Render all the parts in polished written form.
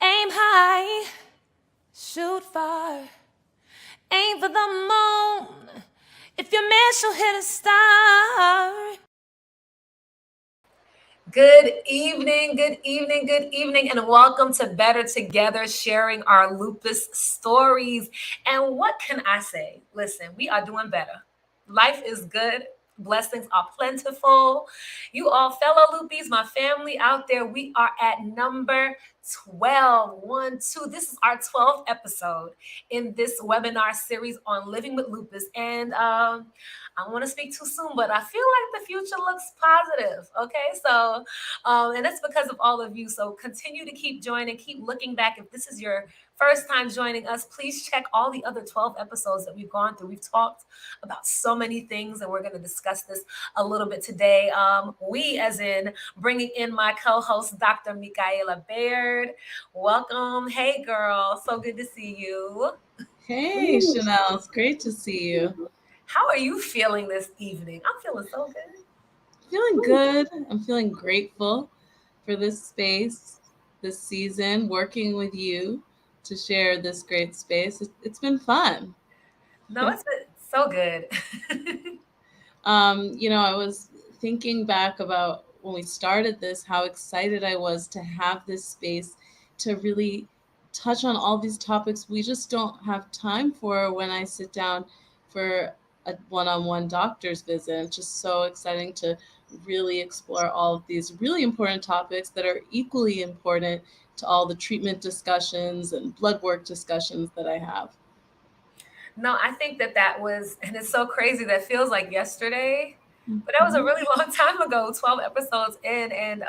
Aim high, shoot far, aim for the moon. If you miss, you'll hit a star. Good evening, good evening, good evening, and welcome to Better Together, sharing our lupus stories. And what can I say? Listen, we are doing better. Life is good. Blessings are plentiful. You all fellow Lupies, my family out there, we are at number 12. 1, 2. This is our 12th episode in this webinar series on living with lupus. And I don't want to speak too soon, but I feel like the future looks positive. Okay, so and that's because of all of you. So continue to keep joining, keep looking back. If this is your first time joining us, please check all the other 12 episodes that we've gone through. We've talked about so many things, and we're going to discuss this a little bit today. We, as in bringing in my co-host, Dr. Michaela Baird. Welcome. Hey, girl. So good to see you. Hey, Chanel. It's great to see you. How are you feeling this evening? I'm feeling so good. Feeling good. I'm feeling grateful for this space, this season, working with you to share this great space. It's been fun. No, it's been so good. I was thinking back about when we started this, how excited I was to have this space to really touch on all these topics we just don't have time for when I sit down for a one-on-one doctor's visit. It's just so exciting to really explore all of these really important topics that are equally important to all the treatment discussions and blood work discussions that I have. No, I think that was, and it's so crazy that feels like yesterday, but that was a Mhm. really long time ago, 12 episodes in. And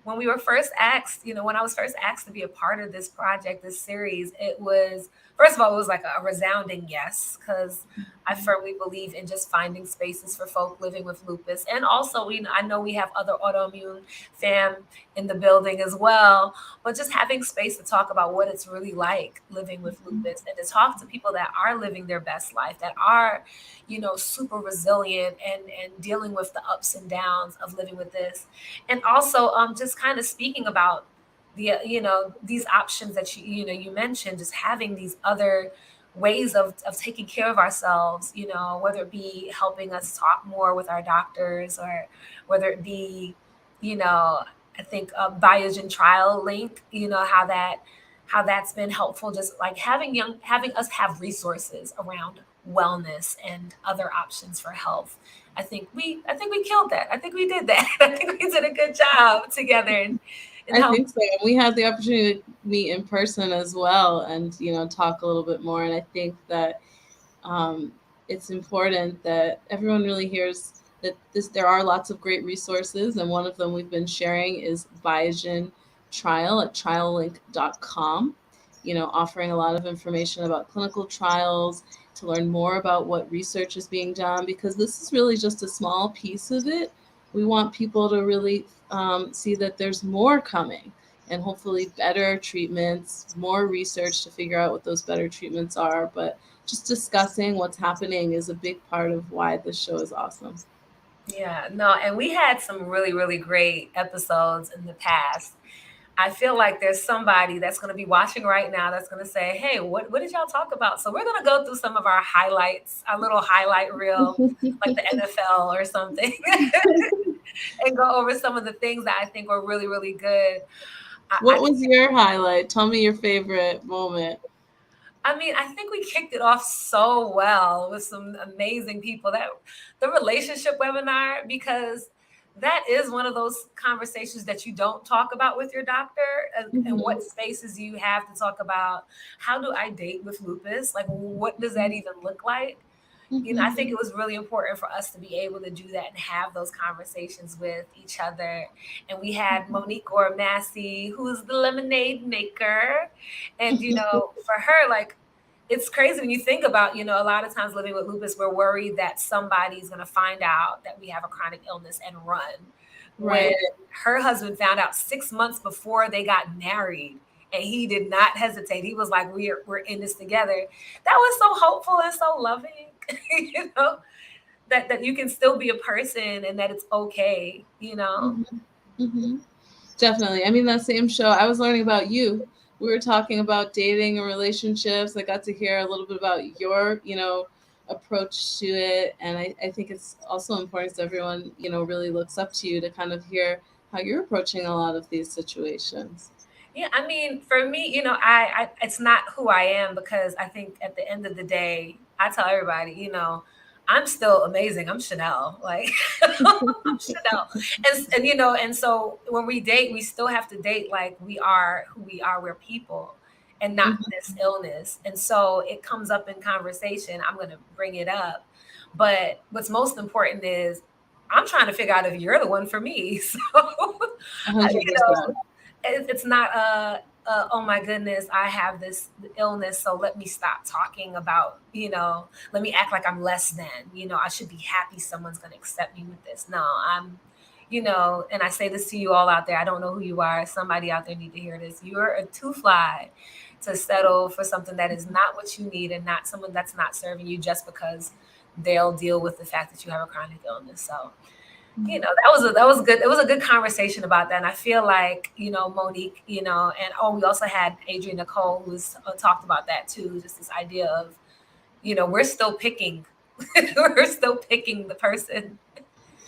when we were first asked, when I was first asked to be a part of this project, this series, it was, first of all, it was like a resounding yes, because I firmly believe in just finding spaces for folk living with lupus. And also, I know we have other autoimmune fam in the building as well, but just having space to talk about what it's really like living with lupus and to talk to people that are living their best life, that are, super resilient and dealing with the ups and downs of living with this. And also just kind of speaking about these options that you mentioned, just having these other ways of taking care of ourselves, whether it be helping us talk more with our doctors, or whether it be, I think Biogen trial link, how that's been helpful, just like having us have resources around wellness and other options for health. I think we killed that. I think we did that. I think we did a good job together and I help. think so. We had the opportunity to meet in person as well and, talk a little bit more. And I think that um, it's important that everyone really hears that there are lots of great resources. And one of them we've been sharing is Biogen Trial at triallink.com, offering a lot of information about clinical trials to learn more about what research is being done, because this is really just a small piece of it. We want people to really see that there's more coming, and hopefully better treatments, more research to figure out what those better treatments are. But just discussing what's happening is a big part of why this show is awesome. Yeah, no, and we had some really, really great episodes in the past. I feel like there's somebody that's going to be watching right now that's going to say, "Hey, what did y'all talk about?" So we're going to go through some of our highlights, our little highlight reel, like the NFL or something, and go over some of the things that I think were really, really good. I What was your highlight? Tell me your favorite moment. I think we kicked it off so well with some amazing people. That the relationship webinar, because that is one of those conversations that you don't talk about with your doctor, and Mhm. what spaces you have to talk about. How do I date with lupus? Like, what does that even look like? I think Mhm. it was really important for us to be able to do that and have those conversations with each other. And we had Monique Gormassi, who's the lemonade maker. And, for her, like, it's crazy when you think about, a lot of times living with lupus, we're worried that somebody's going to find out that we have a chronic illness and run. When Right. her husband found out 6 months before they got married, and he did not hesitate. He was like, we're in this together. That was so hopeful and so loving, you know, that you can still be a person and that it's okay. Mhm. Mhm. Definitely. I mean, that same show, I was learning about you. We were talking about dating and relationships. I got to hear a little bit about your, approach to it. And I think it's also important that everyone, really looks up to you to kind of hear how you're approaching a lot of these situations. Yeah, I mean, for me, I it's not who I am because I think at the end of the day, I tell everybody, I'm still amazing. I'm Chanel, like I'm Chanel, and and so when we date, we still have to date like we are who we are. We're people, and not Mhm. this illness. And so it comes up in conversation. I'm going to bring it up, but what's most important is I'm trying to figure out if you're the one for me. So, 100%. it's not oh my goodness, I have this illness, so let me stop talking about, let me act like I'm less than, I should be happy someone's going to accept me with this. No, I'm, and I say this to you all out there. I don't know who you are. Somebody out there need to hear this. You're a too fly to settle for something that is not what you need and not someone that's not serving you just because they'll deal with the fact that you have a chronic illness. So that was good. It was a good conversation about that. And I feel like, Monique, and oh, we also had Adrienne Nicole who's talked about that too. Just this idea of, we're still picking, we're still picking the person.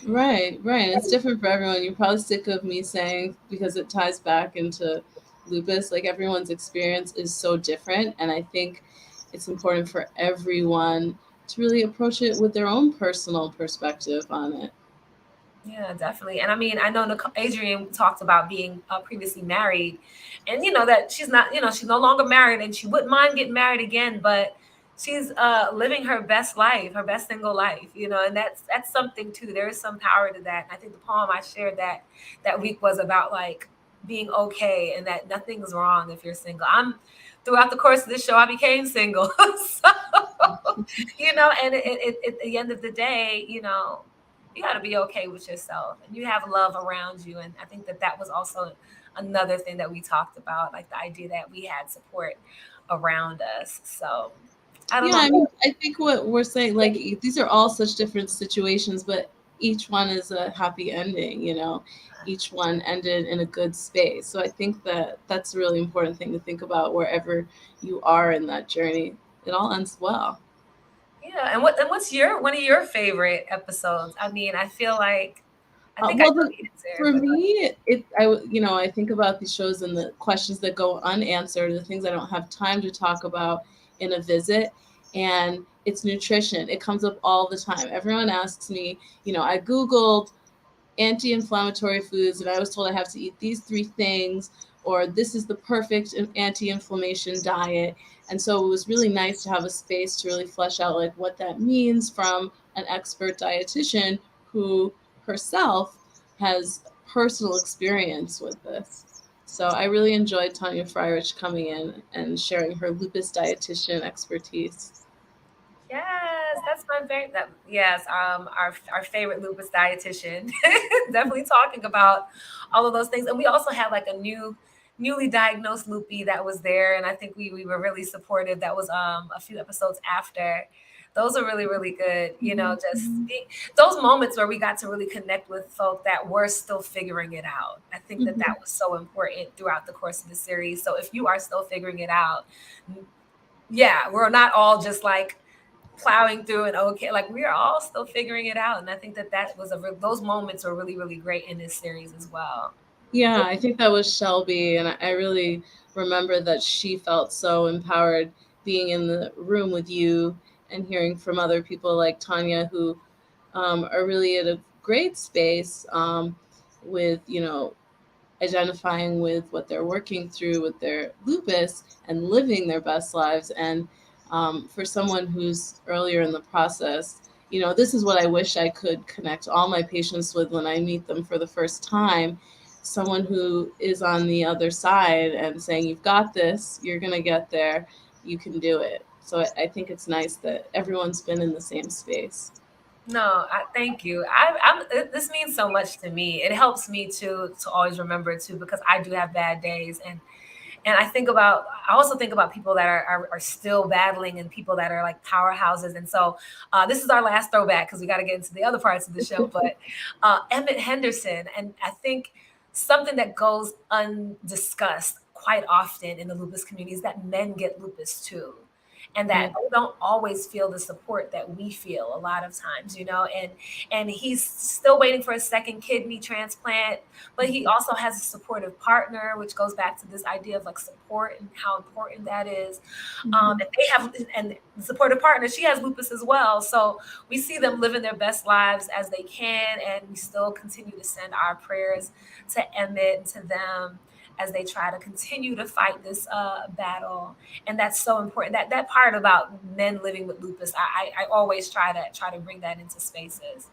Right, right. And it's different for everyone. You're probably sick of me saying, because it ties back into lupus, like everyone's experience is so different. And I think it's important for everyone to really approach it with their own personal perspective on it. Yeah, definitely. And I mean, I know Adrienne talked about being previously married, and that she's not, she's no longer married, and she wouldn't mind getting married again, but she's living her best life, her best single life, and that's something too. There is some power to that. And I think the poem I shared that week was about like being okay and that nothing's wrong if you're single. I'm throughout the course of this show, I became single, so and at the end of the day, you got to be okay with yourself and you have love around you. And I think that was also another thing that we talked about, like the idea that we had support around us. So I don't Yeah, know. I mean, I think what we're saying, like, these are all such different situations, but each one is a happy ending, Each one ended in a good space. So I think that that's a really important thing to think about wherever you are in that journey. It all ends well. Yeah. And what's your one of your favorite episodes? I mean, I feel like I think I Well, know the answer, for but me, I think about these shows and the questions that go unanswered, the things I don't have time to talk about in a visit, and it's nutrition. It comes up all the time. Everyone asks me, I Googled anti-inflammatory foods and I was told I have to eat these three things, or this is the perfect anti-inflammation diet. And so it was really nice to have a space to really flesh out like what that means from an expert dietitian who herself has personal experience with this. So I really enjoyed Tanya Fryerich coming in and sharing her lupus dietitian expertise. yes, that's my favorite. Yes, our favorite lupus dietitian, definitely talking about all of those things. And we also had like a newly diagnosed loopy that was there, and I think we were really supportive. That was a few episodes after. Those are really really good. Just those moments where we got to really connect with folk that were still figuring it out. I think that was so important throughout the course of the series. So if you are still figuring it out, yeah, we're not all just like plowing through and okay, like we are all still figuring it out. And I think that was those moments are really really great in this series as well. Yeah, I think that was Shelby, and I really remember that she felt so empowered being in the room with you and hearing from other people like Tanya who are really at a great space with, identifying with what they're working through with their lupus and living their best lives. And for someone who's earlier in the process, this is what I wish I could connect all my patients with when I meet them for the first time. Someone who is on the other side and saying, "You've got this, you're going to get there, you can do it." So I think it's nice that everyone's been in the same space. No, thank you. This means so much to me. It helps me to always remember too, because I do have bad days, and I also think about people that are still battling and people that are like powerhouses. And so this is our last throwback because we got to get into the other parts of the show. But Emmett Henderson, and I think something that goes undiscussed quite often in the lupus community is that men get lupus too, and that Yeah. they don't always feel the support that we feel a lot of times, and he's still waiting for a second kidney transplant, but he Mhm. also has a supportive partner, which goes back to this idea of like support and how important that is. Mhm. And they have, and the supportive partner, she has lupus as well. So we see them living their best lives as they can, and we still continue to send our prayers to Emmett and to them as they try to continue to fight this battle. And that's so important. That part about men living with lupus, I always try to bring that into spaces.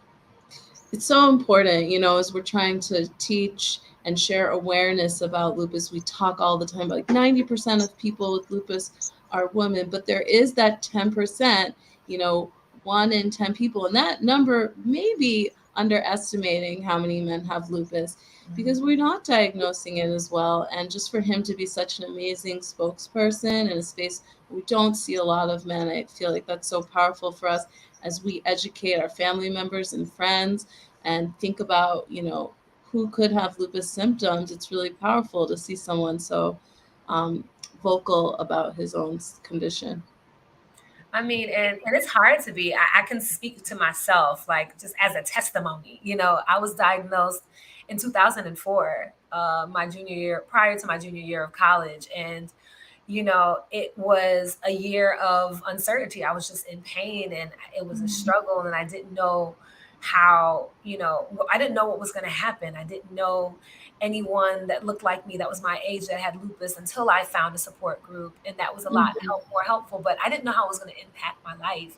It's so important, as we're trying to teach and share awareness about lupus. We talk all the time, like 90% of people with lupus are women, but there is that 10%, you know, 1 in 10 people, and that number may be underestimating how many men have lupus because we're not diagnosing it as well. And just for him to be such an amazing spokesperson in a space we don't see a lot of men, I feel like that's so powerful for us as we educate our family members and friends and think about, who could have lupus symptoms. It's really powerful to see someone so um, vocal about his own condition. I mean, and it's hard to be. I can speak to myself, like just as a testimony. I was diagnosed in 2004, my junior year, prior to my junior year of college, and it was a year of uncertainty. I was just in pain, and it was a Mhm. struggle, and I didn't know how, I didn't know what was going to happen. I didn't know anyone that looked like me that was my age that had lupus until I found a support group, and that was a lot Mhm. more helpful. But I didn't know how it was going to impact my life,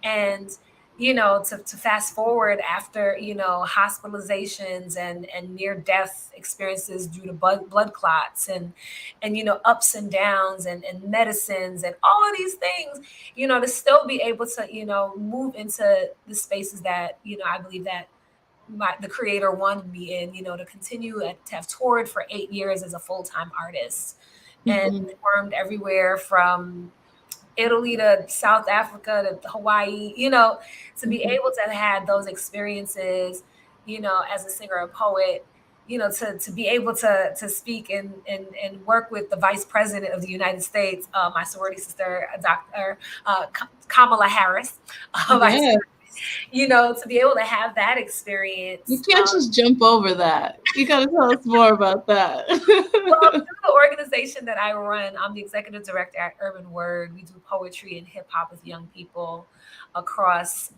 and to fast forward after hospitalizations and near death experiences due to blood clots and ups and downs and medicines and all of these things, to still be able to move into the spaces that I believe that the creator wanted me in, to continue to have toured for 8 years as a full-time artist and Mhm. performed everywhere from Italy to South Africa to Hawaii, to be Mhm. able to have had those experiences, as a singer and poet, to be able to speak and work with the Vice President of the United States, my sorority sister, Dr. Kamala Harris, Yeah, to be able to have that you experience. can't just jump over that. You got to tell us more about that. Well, through the organization that I run, I'm the executive director at Urban Word. We do poetry and hip hop with young people across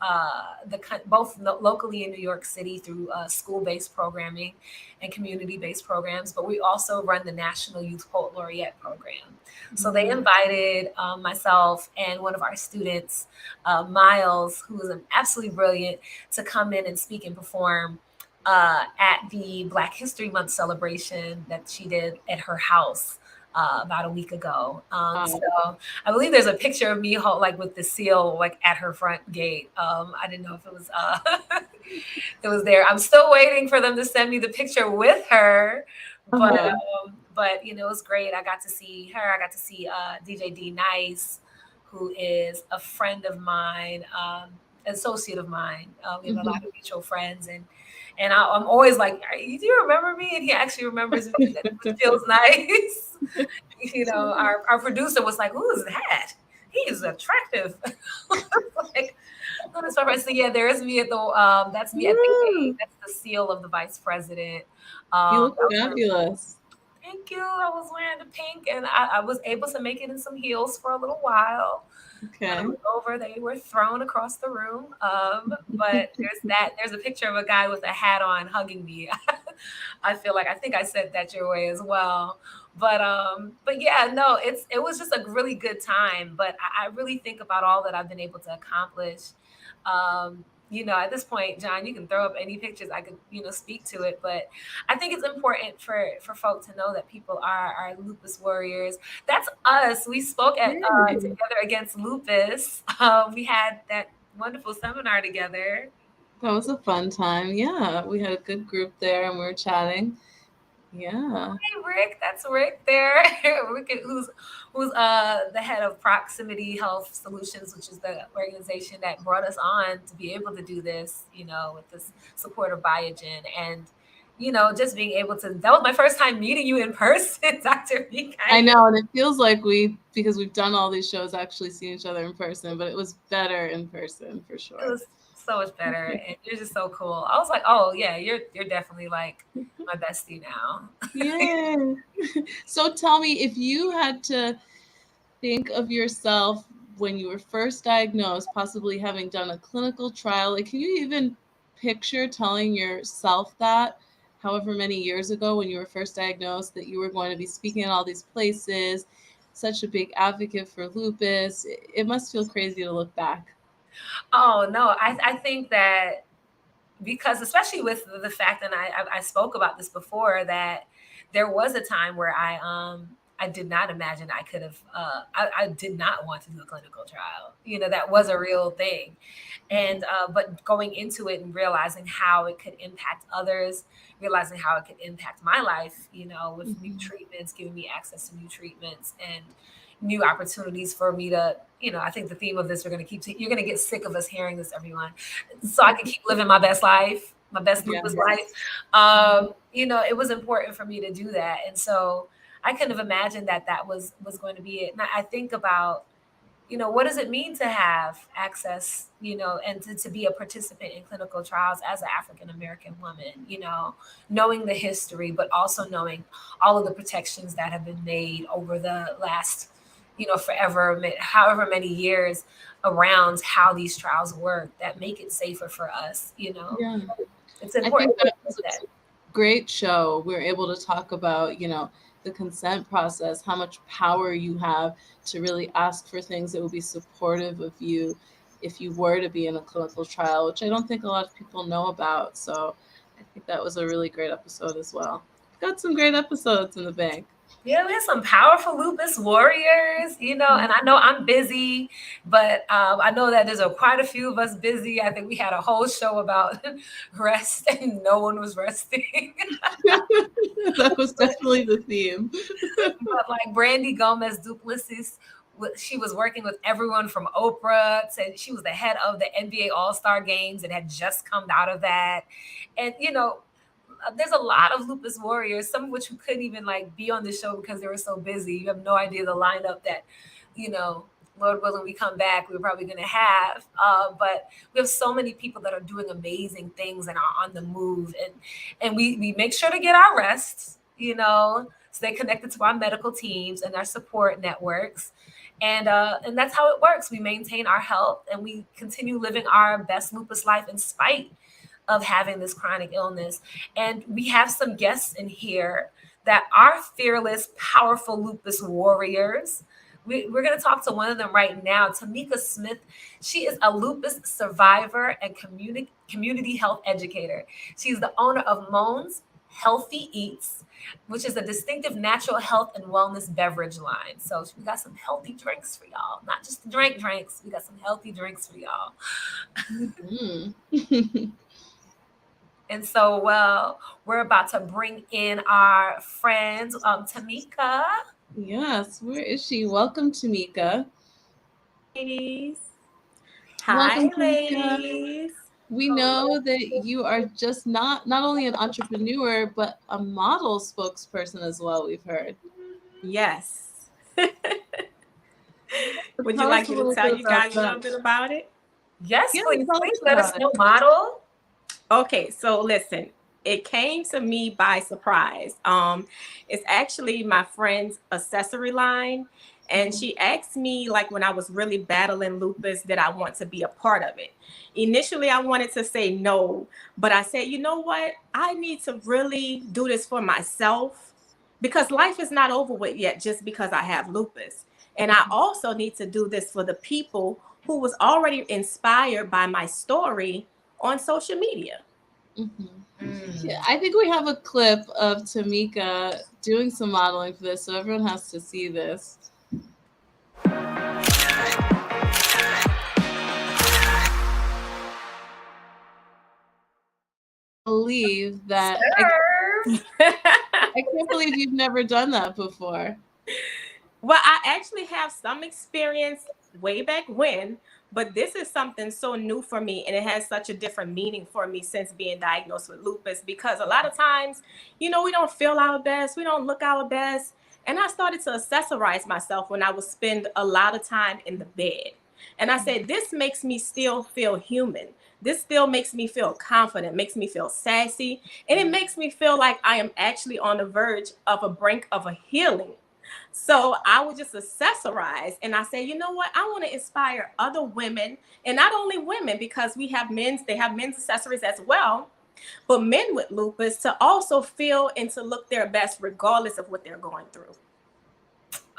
both locally in New York City through school-based programming and community-based programs. But we also run the National Youth Poet Laureate program. So they Mhm. invited myself and one of our students, Miles, who is absolutely brilliant, to come in and speak and perform at the Black History Month celebration that she did at her house about a week ago. Wow. So I believe there's a picture of me like with the seal like at her front gate. I didn't know if it was it was there. I'm still waiting for them to send me the picture with her, but Uh-huh. it was great. I got to see her. I got to see DJ D Nice, who is a friend of mine, associate of mine. We have a lot Mhm. of mutual friends, and I'm always like, Do you remember me?" And he actually remembers me, which feels nice. Our producer was like, "Who is that? He is attractive." Like, oh, that's my. So yeah, there is me at the that's me at the gate. Woo! That's the seal of the vice president. You look That was really fabulous. thank you. I was wearing the pink, and I was able to make it in some heels for a little while. When it Okay. was over, they were thrown across the room. But there's that. There's a picture of a guy with a hat on hugging me. I think I sent that your way as well. But yeah, no, it was just a really good time. But I really think about all that I've been able to accomplish. At this point, John, you can throw up any pictures. I could, speak to it. But I think it's important for folk to know that people are lupus warriors. That's us. We spoke at Yay. Together Against Lupus. We had that wonderful seminar together. That was a fun time. Yeah, we had a good group there and we were chatting. Yeah. Hey, Rick, that's Rick there. Rick, who's the head of Proximity Health Solutions, which is the organization that brought us on to be able to do this, with this support of Biogen. And just being able to, that was my first time meeting you in person, Dr. Mika. I know, and it feels like because we've done all these shows, actually seen each other in person, but it was better in person for It sure. was so much better, and you're just so cool. I was like, oh yeah, you're definitely like my bestie now. Yeah. So tell me, if you had to think of yourself when you were first diagnosed, possibly having done a clinical trial, like, can you even picture telling yourself that however many years ago when you were first diagnosed that you were going to be speaking at all these places, such a big advocate for lupus? It must feel crazy to look back. Oh no, I think that, because especially with the fact, and I spoke about this before, that there was a time where I did not imagine I could have I did not want to do a clinical trial. That was a real thing. And but going into it and realizing how it could impact others, realizing how it could impact my life, with new Mhm. treatments, giving me access to new treatments and new opportunities for me to, I think the theme of this, you're going to get sick of us hearing this, everyone, so I can keep living my best life, my best lupus Yes. life. It was important for me to do that. And so I couldn't have imagined that that was going to be it. And I think about, what does it mean to have access, and to be a participant in clinical trials as an African American woman, knowing the history, but also knowing all of the protections that have been made over the last, forever, however many years, around how these trials work that make it safer for us. Yeah. It's I think important that to was know that. a great show. We were able to talk about, the consent process, how much power you have to really ask for things that would be supportive of you if you were to be in a clinical trial, which I don't think a lot of people know about. So I think that was a really great episode as well. We've got some great episodes in the bank. Yeah, we have some powerful lupus warriors, and I know I'm busy, but I know that there's quite a few of us busy. I think we had a whole show about rest and no one was resting. That was definitely the theme. But like Brandy Gomez Duplessis, she was working with everyone from Oprah. Said she was the head of the NBA All-Star games and had just come out of that. And there's a lot of lupus warriors, some of which who couldn't even like be on the show because they were so busy. You have no idea the lineup that, you know, Lord willing, we come back, we're probably going to have. But we have so many people that are doing amazing things and are on the move, and we make sure to get our rest. Stay connected to our medical teams and our support networks, and that's how it works. We maintain our health and we continue living our best lupus life in spite of having this chronic illness. And we have some guests in here that are fearless, powerful lupus warriors. We're going to talk to one of them right now, Tamika Smith. She is a lupus survivor and community health educator. She's the owner of Moan's Healthy Eats, which is a distinctive natural health and wellness beverage line. So we got some healthy drinks for y'all, not just drinks. We got some healthy drinks for y'all. Mhm. And so, well, we're about to bring in our friends, Tamika. Yes, where is she? Welcome, Tamika. Ladies. Welcome, Hi, Tamika. ladies. We Hello. know that you are just not only an entrepreneur but a model spokesperson as well. We've heard. Yes. So Would you tell us like a me to little tell bit you about guys a that. little bit about it? Yes, Yeah, please, tell please us let us about it. know, model. Okay, so listen, it came to me by surprise. It's actually my friend's accessory line, and Mhm. she asked me like when I was really battling lupus that I want to be a part of it. Initially, I wanted to say no, but I said, you know what? I need to really do this for myself because life is not over with yet just because I have lupus. And I also need to do this for the people who was already inspired by my story on social media. Mhm. Yeah, Mm. I think we have a clip of Tamika doing some modeling for this, so everyone has to see this. Believe that Serve. I can't believe you've never done that before. Well, I actually have some experience way back when, But this is something so new for me, and it has such a different meaning for me since being diagnosed with lupus, because a lot of times, we don't feel our best, we don't look our best. And I started to accessorize myself when I would spend a lot of time in the bed. And I said, this makes me still feel human. This still makes me feel confident, makes me feel sassy, and it makes me feel like I am actually on the verge of a brink of a healing. So I would just accessorize, and I say, you know what? I want to inspire other women, and not only women, because they have men's accessories as well, but men with lupus to also feel and to look their best regardless of what they're going through.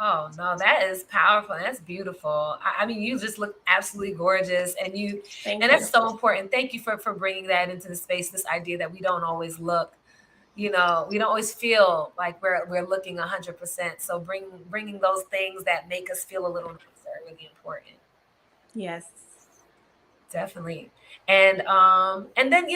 Oh no, that is powerful. That's beautiful. I mean, you just look absolutely gorgeous, Thank and you. that's so important. Thank you for bringing that into the space. This idea that we don't always look, we don't always feel like we're looking 100%. So bringing those things that make us feel a little nicer are really important. Yes. Definitely. And then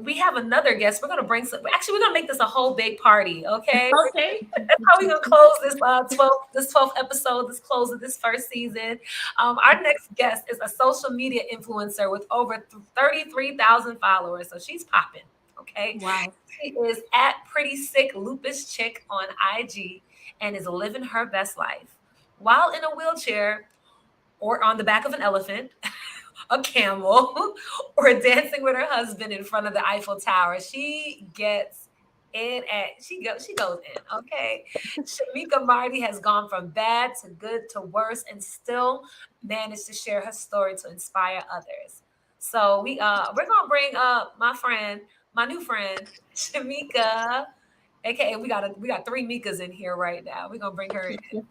we have another guest. We're gonna bring some. Actually, we're gonna make this a whole big party. Okay, Okay. that's how we gonna close this 12th episode, this close of this first season. Our next guest is a social media influencer with over 33,000 followers, so she's popping. Okay, Wow. she is at Pretty Sick Lupus Chick on IG and is living her best life while in a wheelchair or on the back of an elephant, a camel, or dancing with her husband in front of the Eiffel Tower. She gets in and she goes in. Okay. Shamika Marty has gone from bad to good to worse and still managed to share her story to inspire others. So we're gonna bring up my new friend, Shamika. AKA we got three Mikas in here right now. We're gonna bring her in.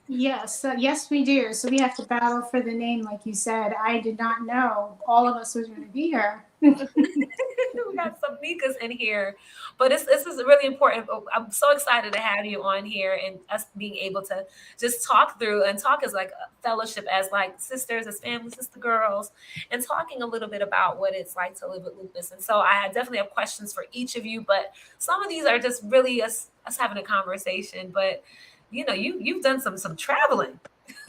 Yes, yes, we do. So we have to battle for the name, like you said. I did not know all of us was going to be here. We got some Nikas in here, but this is really important. I'm so excited to have you on here and us being able to just talk through and talk as like a fellowship, as like sisters, as family, sister girls, and talking a little bit about what it's like to live with lupus. And so definitely have questions for each of you, but some of these are just really us having a conversation. But you've done some traveling.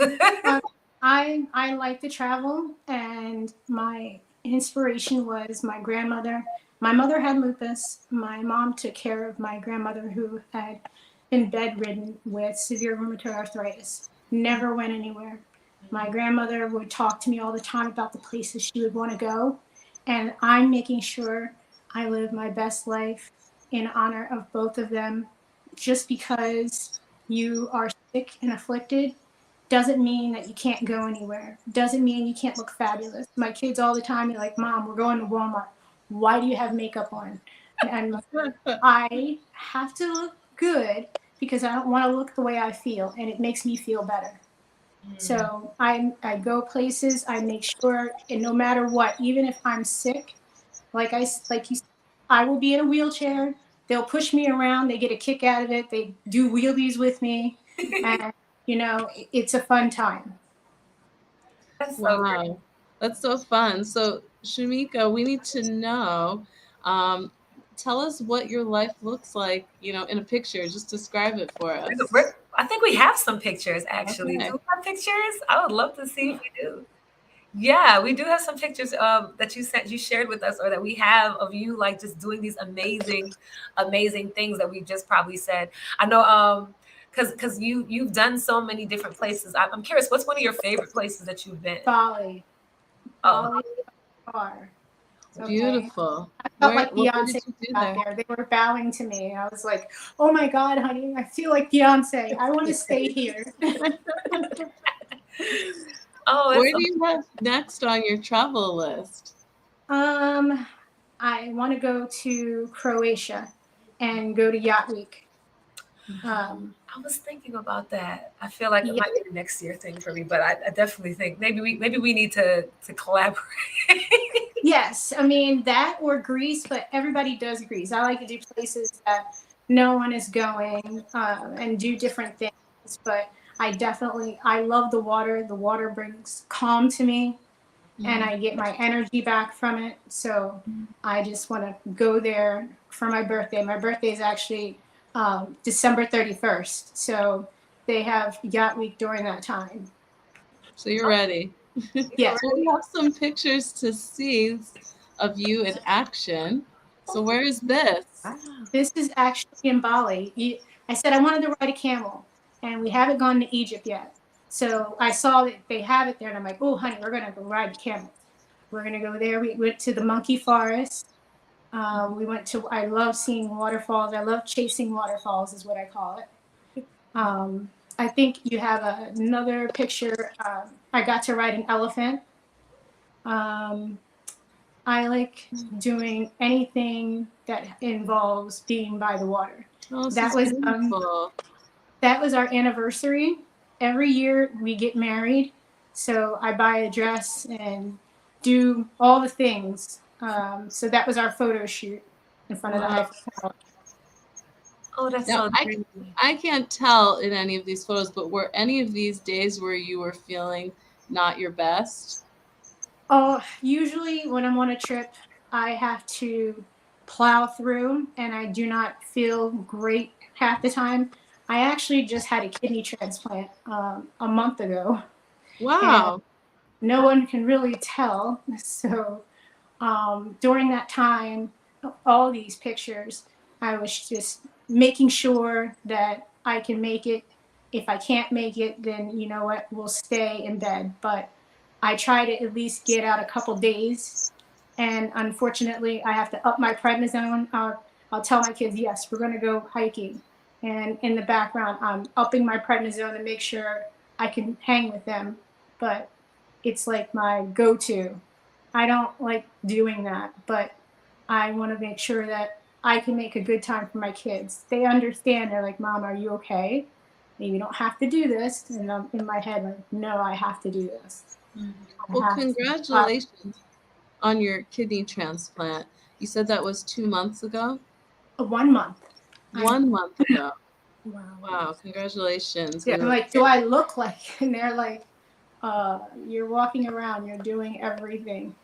Um, I like to travel, and my inspiration was my grandmother. My mother had lupus. My mom took care of my grandmother, who had been bedridden with severe rheumatoid arthritis. Never went anywhere. My grandmother would talk to me all the time about the places she would want to go, and I'm making sure I live my best life in honor of both of them. Just because you are sick and afflicted doesn't mean that you can't go anywhere. Doesn't mean you can't look fabulous. My kids all the time are like, Mom, we're going to Walmart. Why do you have makeup on? And I have to look good because I don't want to look the way I feel, and it makes me feel better. So I go places. I make sure, and no matter what, even if I'm sick, like you, I will be in a wheelchair. They'll push me around. They get a kick out of it. They do wheelies with me, and it's a fun time. That's so great. Wow, that's so fun. So, Shamika, we need to know. Um, Tell us what your life looks like, in a picture. Just describe it for us. I think we have some pictures actually. Do Okay. we have pictures? I would love to see if we do. Yeah, we do have some pictures that you shared with us, or that we have of you like just doing these amazing things that we just probably said. I know because you've done so many different places. I'm curious, what's one of your favorite places that you've been? Bali, Oh, Bali, bar. Okay. Beautiful. I felt like What did Beyonce you do out there? there. They were bowing to me. I was like, oh my God, honey, I feel like Beyonce. I want to stay here. oh, Where it's do you have next on your travel list? I want to go to Croatia and go to Yacht Week. I was thinking about that. I feel like it Yeah. might be a next year thing for me, but I definitely think maybe we need to collaborate. Yes, I mean that or Greece, but everybody does Greece. I like to do places that no one is going and do different things. But I love the water. The water brings calm to me, and I get my energy back from it. So I just want to go there for my birthday. My birthday is actually December 31st. So they have Yacht Week during that time. So you're ready. Yes. So we have some pictures to see of you in action. So where is this? Wow. This is actually in Bali. I said I wanted to ride a camel, and we haven't gone to Egypt yet. So I saw that they have it there, and I'm like, oh, honey, we're gonna go ride camels. We're gonna go there. We went to the monkey forest. We went to. I love seeing waterfalls. I love chasing waterfalls, is what I call it. I think you have another picture. I got to ride an elephant. Um, I like doing anything that involves being by the water. Oh, this That is was beautiful. that was our anniversary. Every year we get married, so I buy a dress and do all the things. So that was our photo shoot in front of the Wow. Eiffel Tower. Oh, that's Now so great. I can't tell in any of these photos, but were any of these days where you were feeling not your best? Oh, usually when I'm on a trip, I have to plow through and I do not feel great half the time. I actually just had a kidney transplant a month ago, and Wow. no one can really tell. So during that time, all these pictures, I was just making sure that I can make it. If I can't make it, then you know what, we'll stay in bed. But I try to at least get out a couple days. And unfortunately, I have to up my prednisone. I'll tell my kids, yes, we're going to go hiking. And in the background, I'm upping my prednisone to make sure I can hang with them. But it's like my go to. I don't like doing that, but I want to make sure that I can make a good time for my kids. They understand. They're like, Mom, are you okay? You don't have to do this. And I'm in my head, like, no, I have to do this. Well, I have to. congratulations on your kidney transplant. You said that was 2 months ago? 1 month. 1 month ago. Wow. Wow, congratulations. Yeah, I'm like, do I look like? And they're like, you're walking around, you're doing everything.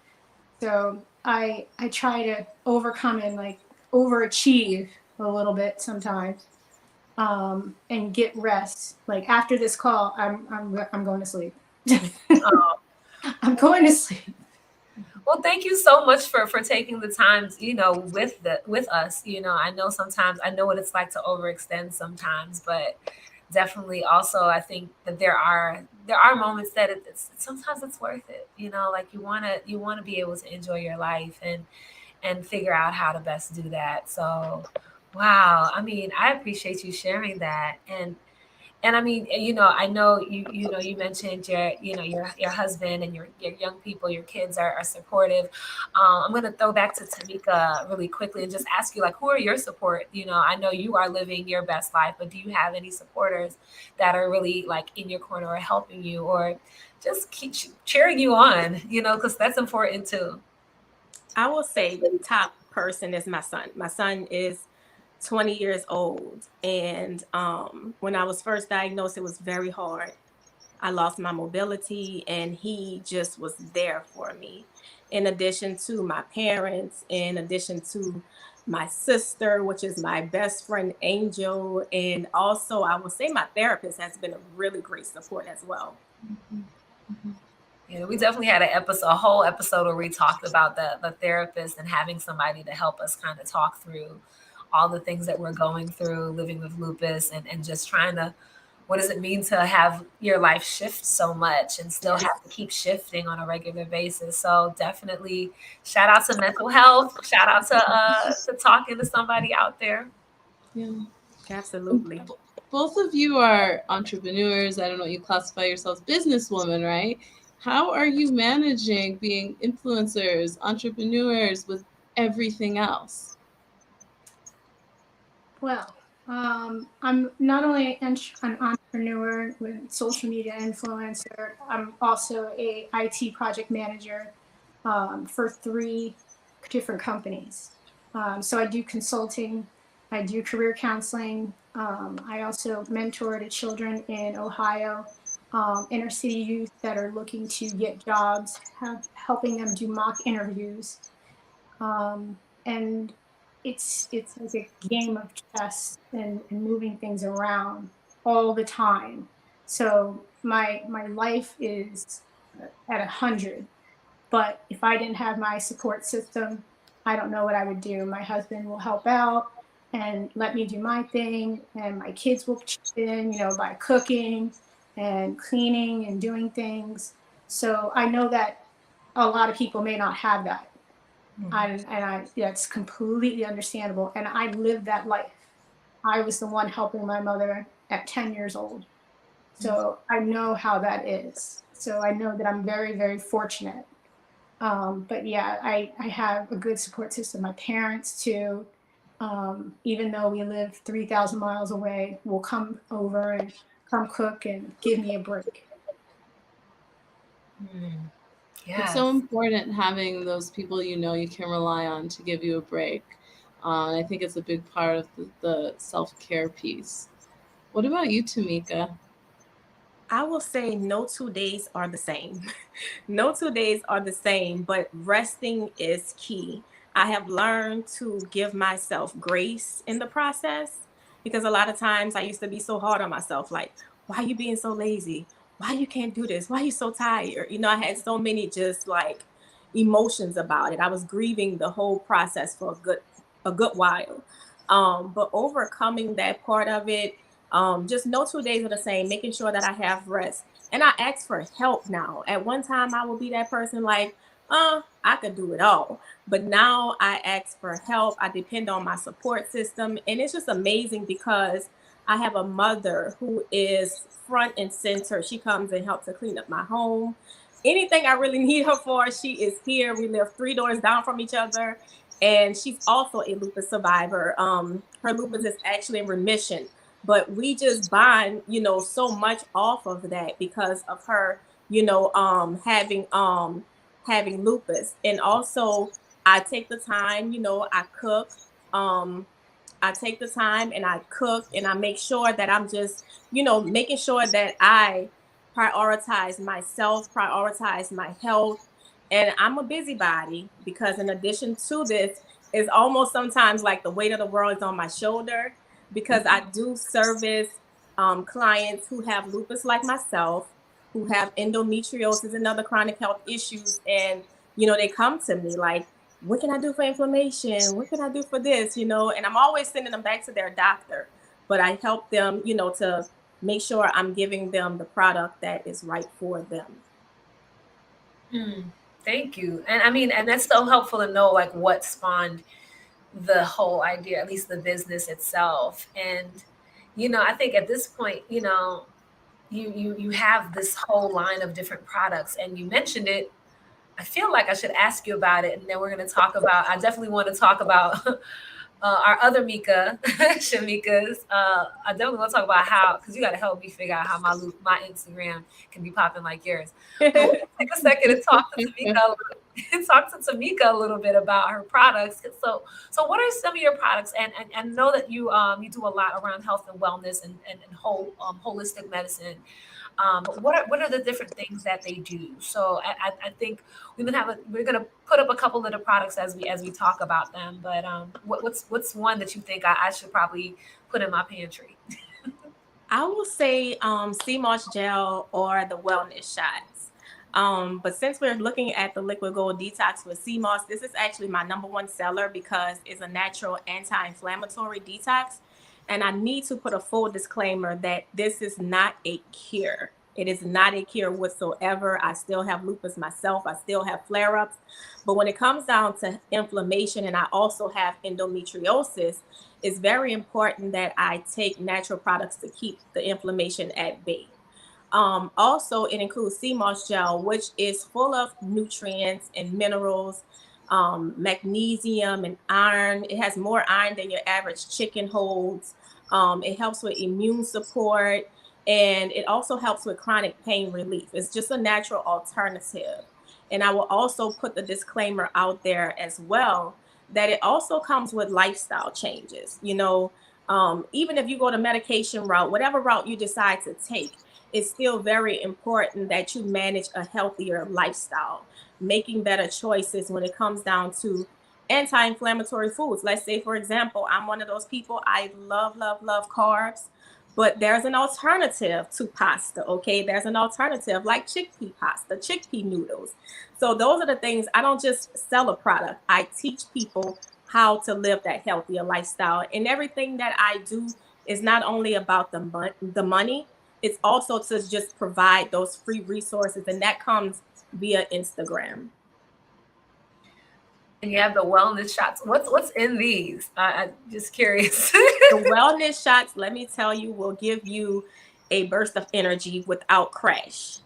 So I try to overcome and like overachieve a little bit sometimes, and get rest. Like after this call, I'm going to sleep. Oh, I'm going to sleep. well, thank you so much for taking the time, with us. I know sometimes I know what it's like to overextend sometimes, but definitely also I think that there are moments that it's sometimes it's worth it. Like you want to be able to enjoy your life and figure out how to best do that. So, wow. I mean, I appreciate you sharing that. And I mean, I know you mentioned your husband and your young people, your kids are supportive. I'm going to throw back to Tamika really quickly and just ask you, like, who are your support? I know you are living your best life, but do you have any supporters that are really like in your corner or helping you or just keep cheering you on, because that's important too. I will say the top person is my son. My son is 20 years old. And when I was first diagnosed, it was very hard. I lost my mobility, and he just was there for me. In addition to my parents, in addition to my sister, which is my best friend, Angel. And also, I will say my therapist has been a really great support as well. We definitely had a whole episode where we talked about the therapist and having somebody to help us kind of talk through all the things that we're going through, living with lupus, and just trying to, what does it mean to have your life shift so much and still have to keep shifting on a regular basis. So definitely shout out to mental health, shout out to talking to somebody out there. Yeah. Absolutely. Both of you are entrepreneurs. I don't know, you classify yourselves businesswomen, right? How are you managing being influencers, entrepreneurs with everything else? Well, I'm not only an entrepreneur with social media influencer. I'm also a IT project manager for 3 different companies. So I do consulting, I do career counseling. I also mentor the children in Ohio, inner city youth that are looking to get jobs, helping them do mock interviews. And it's like a game of chess and moving things around all the time. So my life is at 100. But if I didn't have my support system, I don't know what I would do. My husband will help out and let me do my thing, and my kids will chip in, by cooking and cleaning and doing things. So I know that a lot of people may not have that. That's completely understandable. And I lived that life. I was the one helping my mother at 10 years old. So I know how that is. So I know that I'm very, very fortunate. But yeah, I have a good support system. My parents too, even though we live 3,000 miles away, will come over and come cook and give me a break. It's Yes. so important having those people you can rely on to give you a break. And I think it's a big part of the self-care piece. What about you, Tamika? I will say no 2 days are the same. No 2 days are the same, but resting is key. I have learned to give myself grace in the process because a lot of times I used to be so hard on myself, like, why are you being so lazy? Why you can't do this? Why are you so tired? I had so many just like emotions about it. I was grieving the whole process for a good while. But overcoming that part of it, just no 2 days are the same, making sure that I have rest. And I ask for help now. At one time, I would be that person like, I could do it all. But now I ask for help. I depend on my support system. And it's just amazing because I have a mother who is front and center. She comes and helps to clean up my home. Anything I really need her for, she is here. We live 3 doors down from each other. And she's also a lupus survivor. Her lupus is actually in remission, but we just bond so much off of that because of her having lupus. And also I take the time, I cook, um I take the time and I cook and I make sure that I'm just making sure that I prioritize myself, prioritize my health. And I'm a busybody because in addition to this, it's almost sometimes like the weight of the world is on my shoulder because I do service clients who have lupus like myself, who have endometriosis and other chronic health issues. And, they come to me like, what can I do for inflammation? What can I do for this? And I'm always sending them back to their doctor, but I help them, to make sure I'm giving them the product that is right for them. Hmm. Thank you. And I mean, and that's so helpful to know like what spawned the whole idea, at least the business itself. And I think at this point, you have this whole line of different products, and you mentioned it. I feel like I should ask you about it, and then we're going to talk about. I definitely want to talk about our other Mika, Shamika's. I definitely want to talk about how, because you got to help me figure out how my Instagram can be popping like yours. But we'll take a second and talk to Tamika. Talk to Tamika a little bit about her products. So what are some of your products? And know that you do a lot around health and wellness and whole holistic medicine. But what are the different things that they do? So I think we're gonna put up a couple of the products as we talk about them. But what's one that you think I should probably put in my pantry? I will say sea moss gel or the wellness shots. But since we're looking at the liquid gold detox with sea moss, this is actually my number one seller because it's a natural anti-inflammatory detox. And I need to put a full disclaimer that this is not a cure. It is not a cure whatsoever. I still have lupus myself. I still have flare ups. But when it comes down to inflammation, and I also have endometriosis, it's very important that I take natural products to keep the inflammation at bay. Also, it includes sea moss gel, which is full of nutrients and minerals, magnesium and iron. It has more iron than your average chicken holds. It helps with immune support, and it also helps with chronic pain relief. It's just a natural alternative. And I will also put the disclaimer out there as well that it also comes with lifestyle changes. Even if you go the medication route, whatever route you decide to take, it's still very important that you manage a healthier lifestyle, making better choices when it comes down to anti-inflammatory foods. Let's say, for example, I'm one of those people, I love, love, love carbs, But there's an alternative to pasta, okay? There's an alternative like chickpea pasta, chickpea noodles. So those are the things. I don't just sell a product. I teach people how to live that healthier lifestyle. And everything that I do is not only about the money, it's also to just provide those free resources, and that comes via Instagram. And you have the wellness shots. What's in these? I'm just curious. The wellness shots, let me tell you, will give you a burst of energy without crash.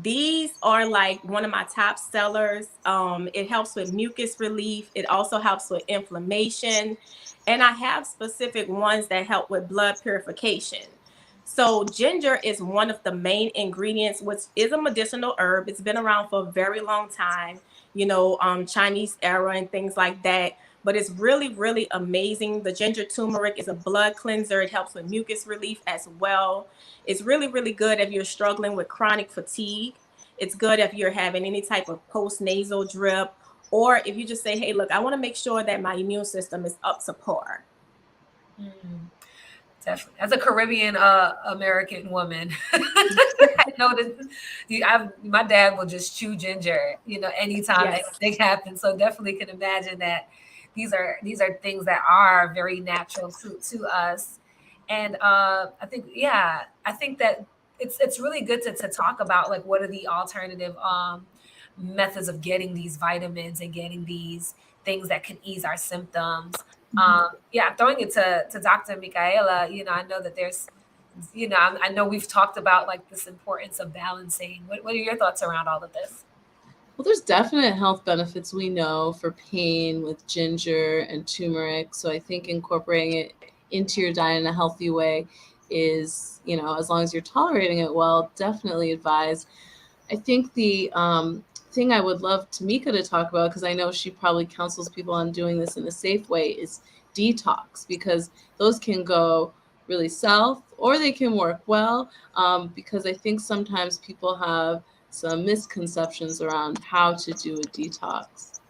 These are like one of my top sellers. It helps with mucus relief. It also helps with inflammation. And I have specific ones that help with blood purification. So ginger is one of the main ingredients, which is a medicinal herb. It's been around for a very long time, Chinese era and things like that. But it's really, really amazing. The ginger turmeric is a blood cleanser. It helps with mucus relief as well. It's really, really good if you're struggling with chronic fatigue. It's good if you're having any type of post-nasal drip, or if you just say, hey, look, I want to make sure that my immune system is up to par. Mm, definitely. As a Caribbean American woman, I know that my dad will just chew ginger, anytime Yes. anything happens. So definitely can imagine that these are things that are very natural to us. And I think that it's really good to talk about like what are the alternative methods of getting these vitamins and getting these things that can ease our symptoms. I'm throwing it to Dr. Michaela. I know that there's, I know we've talked about like this importance of balancing. What are your thoughts around all of this? Well, there's definite health benefits we know for pain with ginger and turmeric. So I think incorporating it into your diet in a healthy way is, as long as you're tolerating it well, definitely advised. I think the thing I would love Tamika to talk about, because I know she probably counsels people on doing this in a safe way, is detox, because those can go really south or they can work well, because I think sometimes people have some misconceptions around how to do a detox.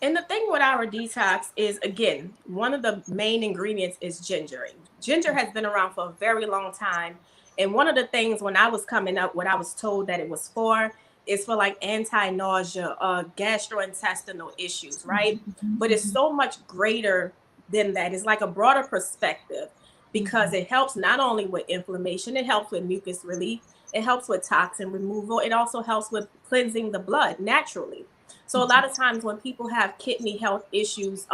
And the thing with our detox is, again, one of the main ingredients is ginger. Ginger has been around for a very long time. And one of the things when I was coming up, what I was told that it was for is for like anti-nausea, gastrointestinal issues, right? But it's so much greater than that. It's like a broader perspective, because it helps not only with inflammation, it helps with mucus relief, it helps with toxin removal. It also helps with cleansing the blood naturally. So a lot of times when people have kidney health issues,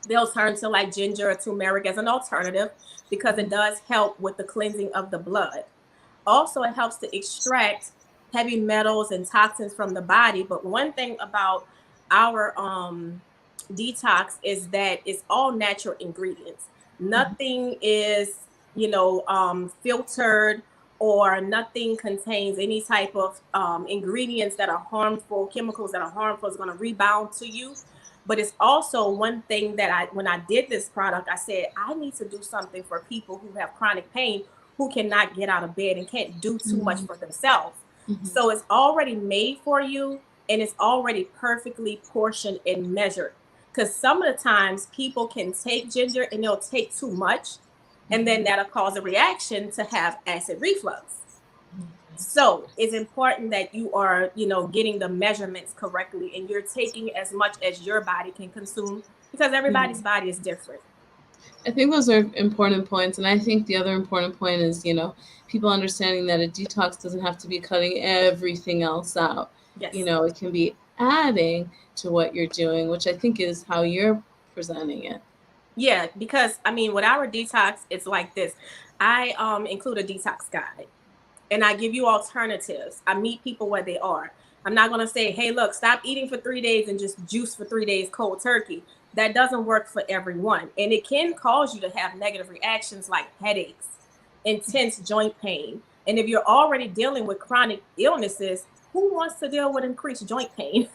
they'll turn to like ginger or turmeric as an alternative, because it does help with the cleansing of the blood. Also, it helps to extract heavy metals and toxins from the body. But one thing about our detox is that it's all natural ingredients. Nothing is, filtered, or nothing contains any type of ingredients that are harmful, chemicals that are harmful, is going to rebound to you. But it's also one thing that when I did this product, I said, I need to do something for people who have chronic pain, who cannot get out of bed and can't do too much for themselves. So it's already made for you, and it's already perfectly portioned and measured. Because some of the times people can take ginger and they'll take too much, and then that'll cause a reaction to have acid reflux. So it's important that you are, getting the measurements correctly, and you're taking as much as your body can consume, because everybody's body is different. I think those are important points. And I think the other important point is, people understanding that a detox doesn't have to be cutting everything else out. Yes. It can be adding to what you're doing, which I think is how you're presenting it. Yeah, because with our detox, it's like this. I include a detox guide, and I give you alternatives. I meet people where they are. I'm not going to say, hey, look, stop eating for 3 days and just juice for 3 days cold turkey. That doesn't work for everyone. And it can cause you to have negative reactions like headaches, intense joint pain. And if you're already dealing with chronic illnesses, who wants to deal with increased joint pain?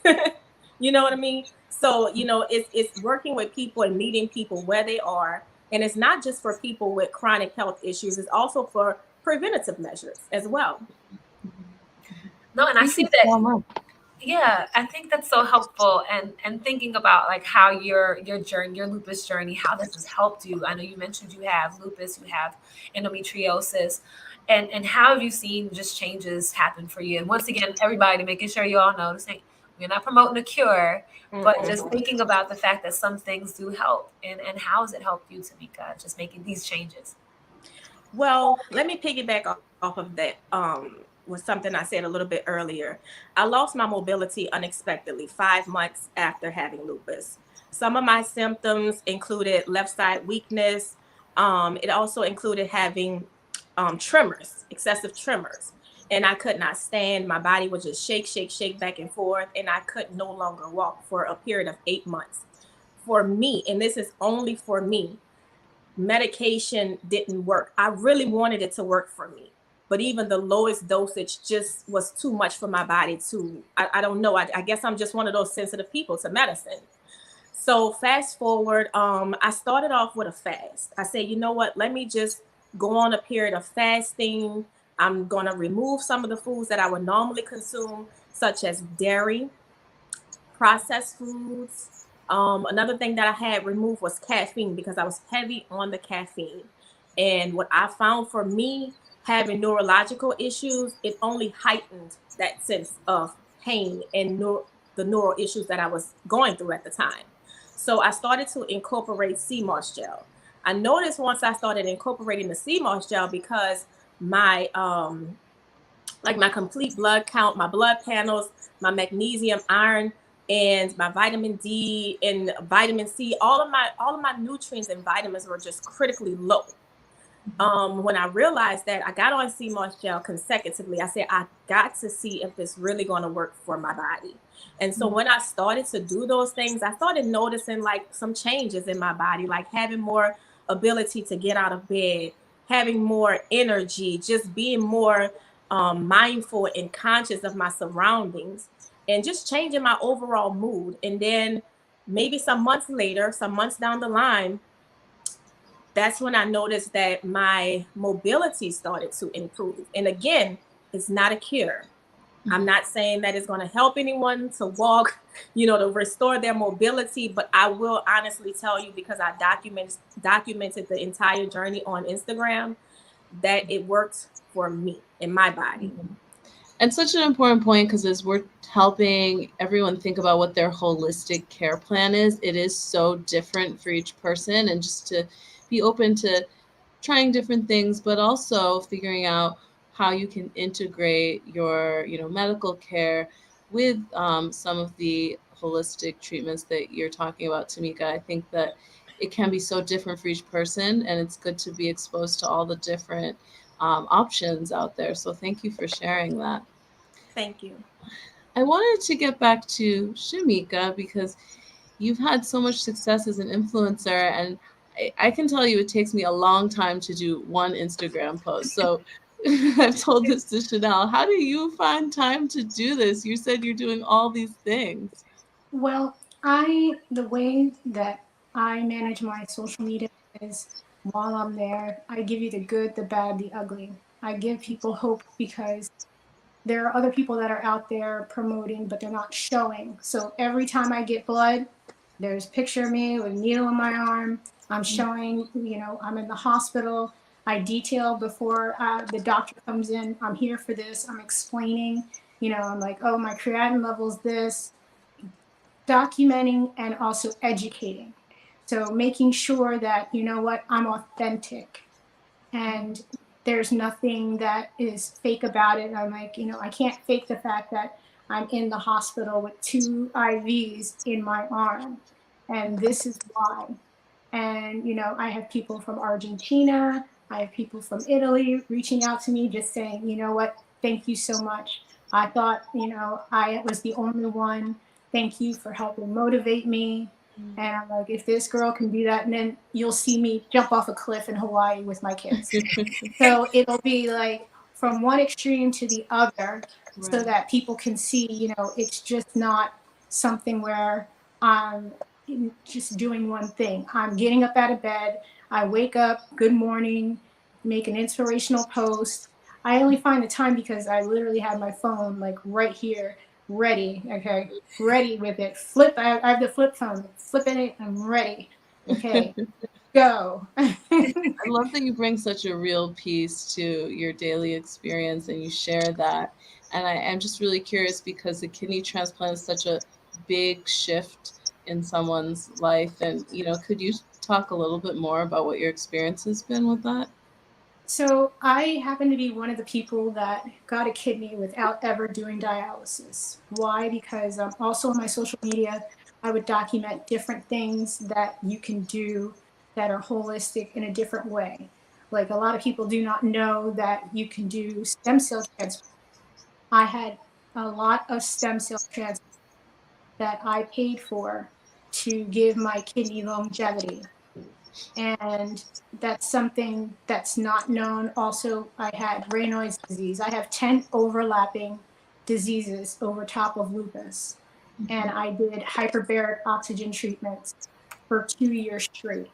You know what I mean? So, it's working with people and meeting people where they are. And it's not just for people with chronic health issues. It's also for preventative measures as well. No, and I see that. Yeah, I think that's so helpful, and thinking about like how your journey, your lupus journey, how this has helped you. I know you mentioned you have lupus, you have endometriosis, and how have you seen just changes happen for you? And once again, everybody making sure you all know this ain't, we're not promoting a cure, but just Mm-mm. thinking about the fact that some things do help, and how has it helped you, Tamika, just making these changes? Well, let me piggyback off of that. Was something I said a little bit earlier. I lost my mobility unexpectedly 5 months after having lupus. Some of my symptoms included left side weakness. It also included having tremors, excessive tremors, and I could not stand. My body would just shake, shake, shake back and forth, and I could no longer walk for a period of 8 months. For me, and this is only for me, medication didn't work. I really wanted it to work for me, but even the lowest dosage just was too much for my body to. I don't know. I guess I'm just one of those sensitive people to medicine. So fast forward, I started off with a fast. I said, you know what? Let me just go on a period of fasting. I'm gonna remove some of the foods that I would normally consume, such as dairy, processed foods. Another thing that I had removed was caffeine because I was heavy on the caffeine. And what I found for me, having neurological issues, it only heightened that sense of pain and the neural issues that I was going through at the time. So I started to incorporate sea moss gel. I noticed once I started incorporating the sea moss gel, because my like my complete blood count, my blood panels, my magnesium, iron, and my vitamin D and vitamin C, all of my nutrients and vitamins were just critically low. When I realized that, I got on sea moss gel consecutively. I said, I got to see if this really going to work for my body. And so when I started to do those things, I started noticing like some changes in my body, like having more ability to get out of bed, having more energy, just being more mindful and conscious of my surroundings, and just changing my overall mood. And then maybe some months later, some months down the line, that's when I noticed that my mobility started to improve. And again, it's not a cure. I'm not saying that it's going to help anyone to walk, to restore their mobility, but I will honestly tell you, because I documented the entire journey on Instagram, that it worked for me in my body. And such an important point, because as we're helping everyone think about what their holistic care plan is, it is so different for each person. And just to be open to trying different things, but also figuring out how you can integrate your, medical care with some of the holistic treatments that you're talking about, Tamika. I think that it can be so different for each person, and it's good to be exposed to all the different options out there. So thank you for sharing that. Thank you. I wanted to get back to Shamika, because you've had so much success as an influencer, and I can tell you it takes me a long time to do one Instagram post. So I've told this to Chanel. How do you find time to do this? You said you're doing all these things. Well, the way that I manage my social media is, while I'm there, I give you the good, the bad, the ugly. I give people hope because there are other people that are out there promoting, but they're not showing. So every time I get blood, there's a picture of me with a needle in my arm. I'm showing, I'm in the hospital. I detail before the doctor comes in. I'm here for this. I'm explaining. I'm like, oh, my creatinine level's this, documenting and also educating. So making sure that, what, I'm authentic and there's nothing that is fake about it. I'm like, I can't fake the fact that I'm in the hospital with 2 IVs in my arm. And this is why. And, I have people from Argentina, I have people from Italy reaching out to me just saying, you know what, thank you so much. I thought, I was the only one. Thank you for helping motivate me. And I'm like, if this girl can do that, and then you'll see me jump off a cliff in Hawaii with my kids. So it'll be like from one extreme to the other, so Right. that people can see, it's just not something where I'm just doing one thing. I'm getting up out of bed. I wake up, good morning, make an inspirational post. I only find the time because I literally have my phone like right here. ready. Okay, ready with it. Flip. I have the flip phone. Flipping it. I'm ready. Okay, go. I love that you bring such a real piece to your daily experience and you share that. And I am just really curious because the kidney transplant is such a big shift in someone's life. And, could you talk a little bit more about what your experience has been with that? So I happen to be one of the people that got a kidney without ever doing dialysis. Why? Because also on my social media, I would document different things that you can do that are holistic in a different way. Like a lot of people do not know that you can do stem cell transplants. I had a lot of stem cell transplants that I paid for to give my kidney longevity, and that's something that's not known. Also, I had Raynaud's disease. I have 10 overlapping diseases over top of lupus, and I did hyperbaric oxygen treatments for 2 years straight.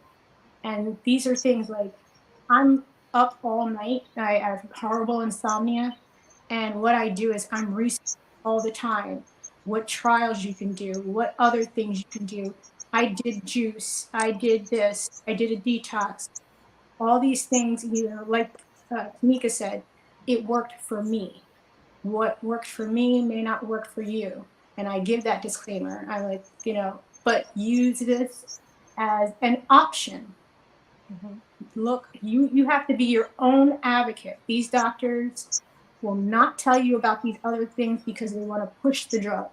And these are things like I'm up all night. I have horrible insomnia. And what I do is I'm researching all the time what trials you can do, what other things you can do. I did juice, I did this, I did a detox, all these things, like Tamika said, it worked for me. What worked for me may not work for you. And I give that disclaimer. I like, but use this as an option. Look, you have to be your own advocate. These doctors will not tell you about these other things because they want to push the drug.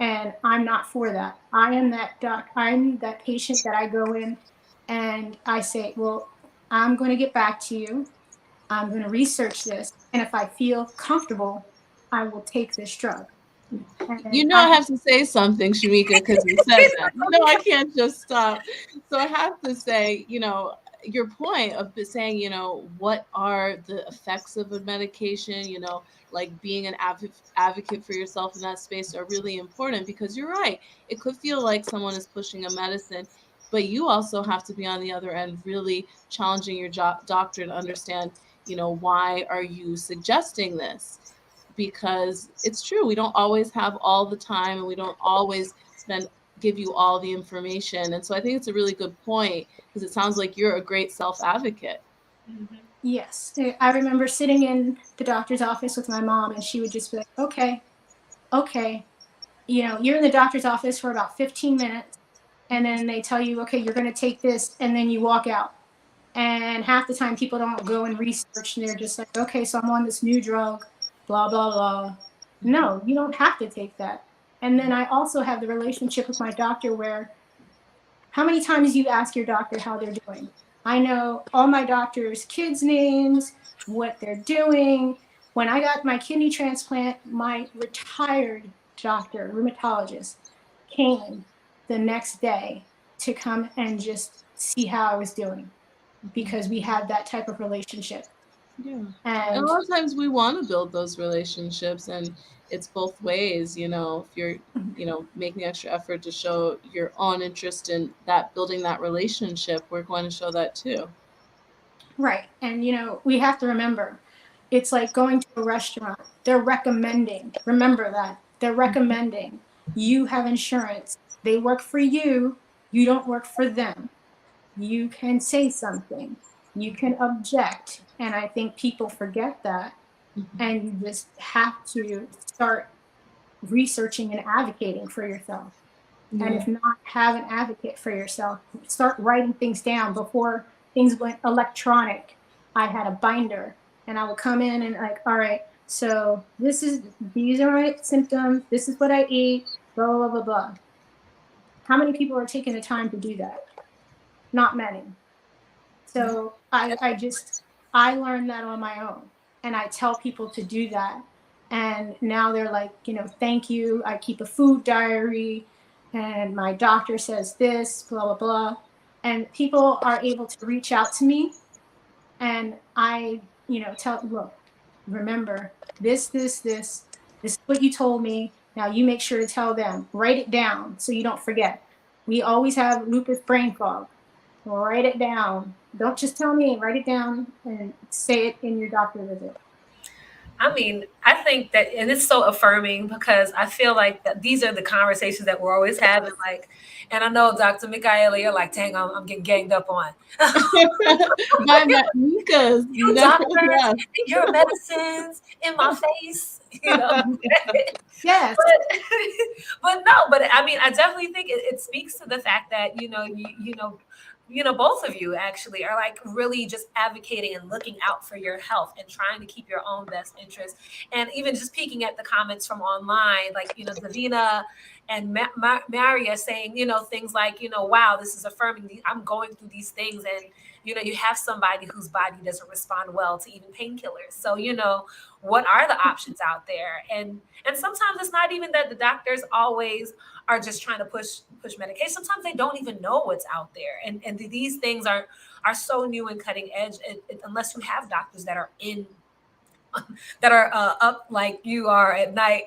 And I'm not for that. I'm that patient that I go in and I say, well, I'm going to get back to you. I'm going to research this. And if I feel comfortable, I will take this drug. And I have to say something, Shamika, because you said that. I can't just stop. So I have to say, your point of saying, what are the effects of a medication, like being an advocate for yourself in that space are really important because you're right. It could feel like someone is pushing a medicine, but you also have to be on the other end, really challenging your doctor to understand, why are you suggesting this? Because it's true, we don't always have all the time and we don't always give you all the information. And so I think it's a really good point because it sounds like you're a great self-advocate. Yes. I remember sitting in the doctor's office with my mom and she would just be like, okay. You're in the doctor's office for about 15 minutes and then they tell you, okay, you're going to take this, and then you walk out. And half the time people don't go and research and they're just like, okay, so I'm on this new drug, blah, blah, blah. No, you don't have to take that. And then I also have the relationship with my doctor where how many times you ask your doctor how they're doing? I know all my doctor's kids' names, what they're doing. When I got my kidney transplant, my retired doctor, rheumatologist, came the next day to come and just see how I was doing because we had that type of relationship. Yeah. And And a lot of times we want to build those relationships, and it's both ways, if you're, making extra effort to show your own interest in that, building that relationship, we're going to show that too. right. And we have to remember it's like going to a restaurant. They're recommending. Remember that. They're recommending. You have insurance. They work for you. You don't work for them. You can say something. You can object. And I think people forget that. And you just have to start researching and advocating for yourself. Yeah. And if not, have an advocate for yourself. Start writing things down. Before things went electronic, I had a binder and I would come in and like, all right, so these are my symptoms. This is what I ate, blah, blah, blah, blah. How many people are taking the time to do that? Not many. So I learned that on my own, and I tell people to do that. And now they're like, thank you. I keep a food diary, and my doctor says this, blah, blah, blah. And people are able to reach out to me, and I, look, remember this is what you told me. Now you make sure to tell them, write it down so you don't forget. We always have lupus brain fog. Write it down. Don't just tell me, write it down and say it in your doctor visit. I mean, I think that, and it's so affirming because I feel like that these are the conversations that we're always having. Like, and I know Dr. Michaela, you're like, dang, I'm getting ganged up on. By Mika's, You doctors and your medicines in my face, you know. Yes. but, but no, but I mean, I definitely think it speaks to the fact that, both of you actually are like really just advocating and looking out for your health and trying to keep your own best interest. And even just peeking at the comments from online, like, Davina and Maria saying, things like, wow, this is affirming. I'm going through these things. And, you have somebody whose body doesn't respond well to even painkillers. So, what are the options out there? And sometimes it's not even that the doctors always are just trying to push medication. Sometimes they don't even know what's out there, and these things are so new and cutting edge. Unless you have doctors that are up like you are at night,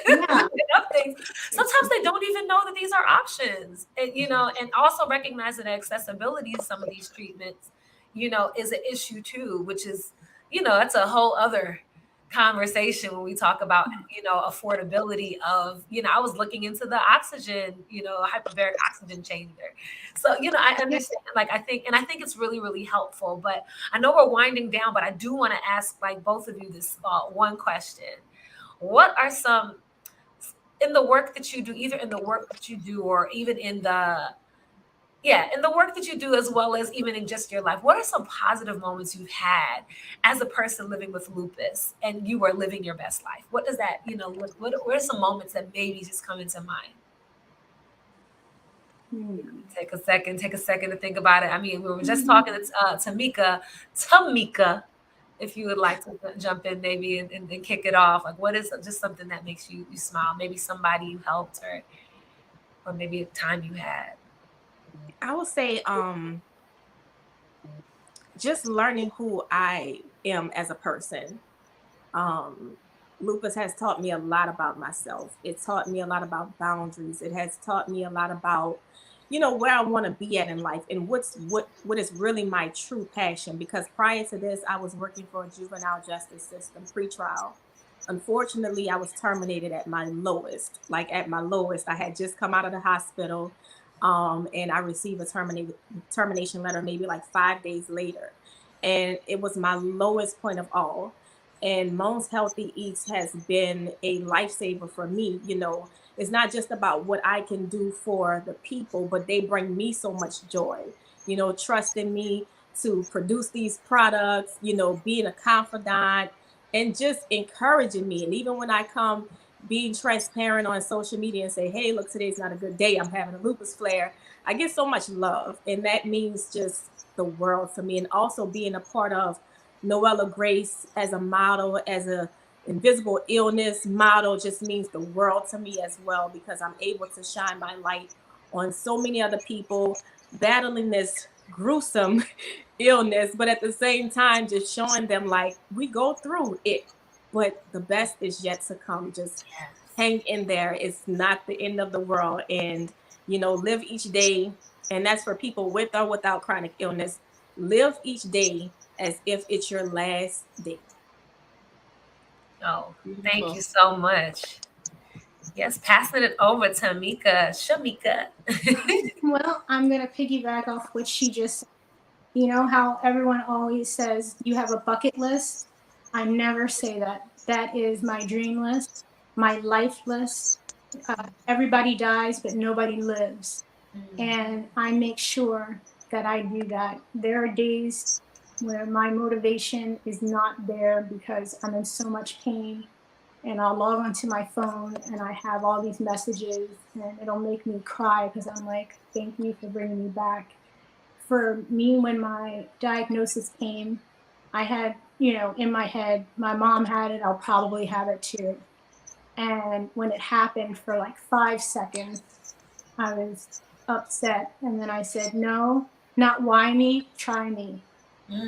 Yeah. up things. Sometimes they don't even know that these are options, and also recognize that accessibility to some of these treatments, is an issue too, which is, that's a whole other conversation when we talk about, affordability of, I was looking into the oxygen, hyperbaric oxygen changer. So, I understand, like, I think it's really, really helpful, but I know we're winding down, but I do want to ask like both of you this one question. What are some, in the work that you do, either in the work that you do or even in the work that you do, as well as even in just your life, what are some positive moments you've had as a person living with lupus and you are living your best life? What does that, what are some moments that maybe just come into mind? Take a second to think about it. I mean, we were just talking to Tamika, if you would like to jump in maybe and kick it off. Like, what is just something that makes you smile? Maybe somebody you helped, or maybe a time you had. I would say just learning who I am as a person. Um, Lupus has taught me a lot about myself. It taught me a lot about boundaries. It has taught me a lot about, where I want to be at in life and what is really my true passion. Because prior to this, I was working for a juvenile justice system pretrial. Unfortunately, I was terminated at my lowest. Like at my lowest, I had just come out of the hospital, and I received a termination letter maybe like 5 days later, and it was my lowest point of all. And Moans Healthy Eats has been a lifesaver for me. It's not just about what I can do for the people, but they bring me so much joy. Trusting me to produce these products, being a confidant and just encouraging me. And even when I come being transparent on social media and say, hey, look, today's not a good day, I'm having a lupus flare, I get so much love. And that means just the world to me. And also being a part of Noella Grace as a model, as a invisible illness model, just means the world to me as well, because I'm able to shine my light on so many other people battling this gruesome illness, but at the same time just showing them like we go through it, but the best is yet to come. Just hang in there. It's not the end of the world. And live each day, and that's for people with or without chronic illness. Live each day as if it's your last day. Oh, thank you so much. Yes, passing it over to Shamika. Well, I'm going to piggyback off what she just said. You know how everyone always says you have a bucket list? I never say that. That is my dream list, my life list. Everybody dies, but nobody lives. And I make sure that I do that. There are days where my motivation is not there because I'm in so much pain, and I'll log onto my phone and I have all these messages and it'll make me cry because I'm like, thank you for bringing me back. For me, when my diagnosis came, I had, in my head, my mom had it, I'll probably have it too. And when it happened for like 5 seconds, I was upset. And then I said, no, not why me, try me.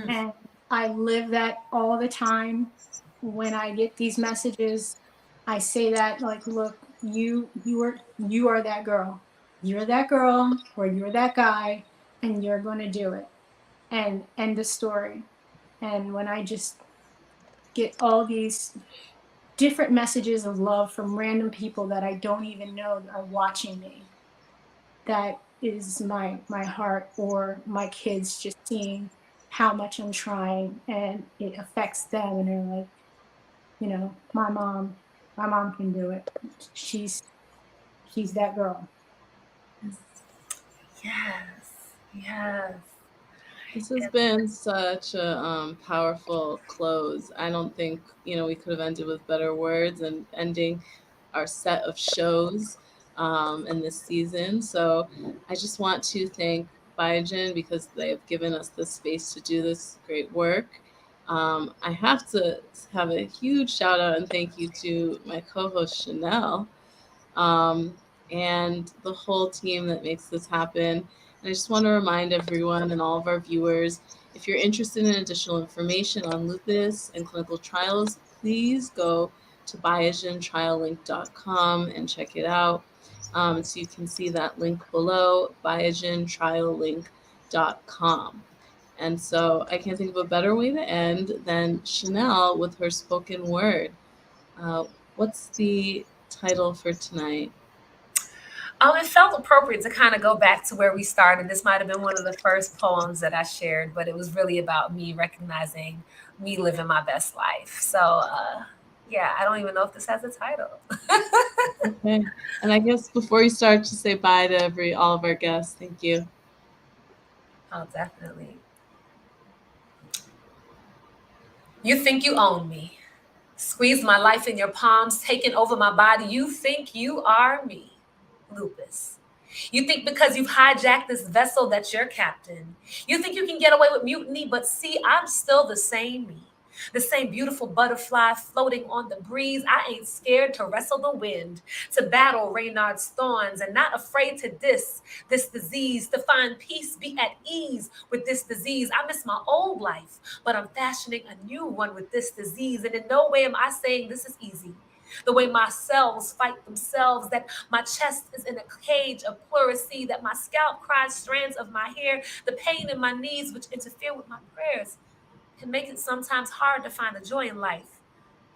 And I live that all the time. When I get these messages, I say that like, look, you are that girl. You're that girl or you're that guy and you're going to do it. And end the story. And when I just get all these different messages of love from random people that I don't even know are watching me. That is my heart, or my kids just seeing how much I'm trying and it affects them, and they're like, my mom can do it. She's she's that girl. Yes. Yes. This has And been such a powerful close. I don't think we could have ended with better words and ending our set of shows in this season. So I just want to thank Biogen because they have given us the space to do this great work. I have to have a huge shout out and thank you to my co-host Chanel, um, and the whole team that makes this happen. And I just want to remind everyone and all of our viewers, if you're interested in additional information on lupus and clinical trials, please go to biogentriallink.com and check it out. So you can see that link below, biogentriallink.com. And so I can't think of a better way to end than Chanel with her spoken word. Uh, what's the title for tonight? it felt appropriate to kind of go back to where we started. This might have been one of the first poems that I shared, but it was really about me recognizing me living my best life. So, yeah, I don't even know if this has a title. Okay. And I guess before you start, just say bye to all of our guests. Thank you. Oh, definitely. You think you own me. Squeeze my life in your palms, taking over my body. You think you are me, Lupus. You think because you've hijacked this vessel that you're captain. You think you can get away with mutiny, but see, I'm still the same me. The same beautiful butterfly floating on the breeze. I ain't scared to wrestle the wind, to battle Reynard's thorns, and not afraid to diss this disease, to find peace, be at ease with this disease. I miss my old life, but I'm fashioning a new one with this disease. And in no way am I saying this is easy. The way my cells fight themselves, that my chest is in a cage of pleurisy, that my scalp cries strands of my hair, the pain in my knees which interfere with my prayers can make it sometimes hard to find the joy in life.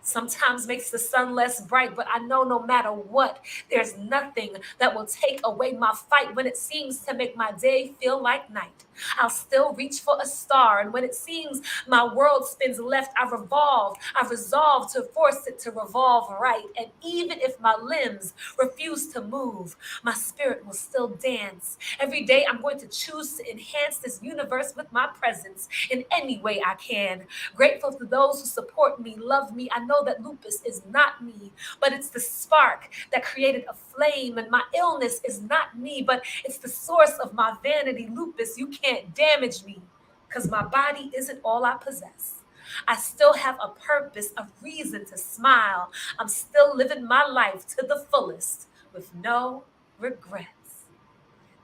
Sometimes makes the sun less bright, but I know no matter what, there's nothing that will take away my fight when it seems to make my day feel like night. I'll still reach for a star, and when it seems my world spins left, I revolve. I resolve to force it to revolve right. And even if my limbs refuse to move, my spirit will still dance. Every day I'm going to choose to enhance this universe with my presence in any way I can. Grateful to those who support me, love me. I know that lupus is not me, but it's the spark that created a flame. And my illness is not me, but it's the source of my vanity. Lupus, you can't damage me because my body isn't all I possess. I still have a purpose, a reason to smile. I'm still living my life to the fullest with no regrets.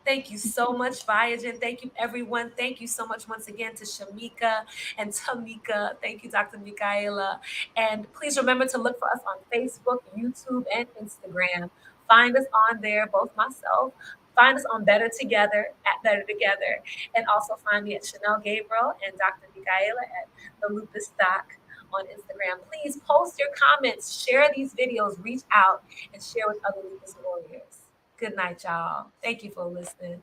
Thank you so much, Viagen. Thank you, everyone. Thank you so much once again to Shamika and Tamika. Thank you, Dr. Michaela. And please remember to look for us on Facebook, YouTube, and Instagram. Find us on there, both myself. Find us on Better Together at Better Together. And also find me at Chanel Gabriel and Dr. Michaela at The Lupus Doc on Instagram. Please post your comments, share these videos, reach out, and share with other lupus warriors. Good night, y'all. Thank you for listening.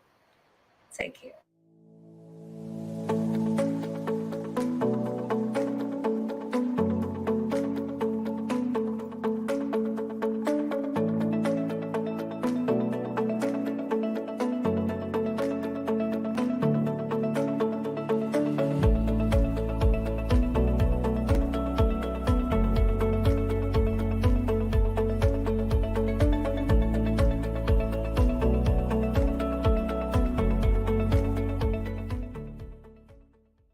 Take care.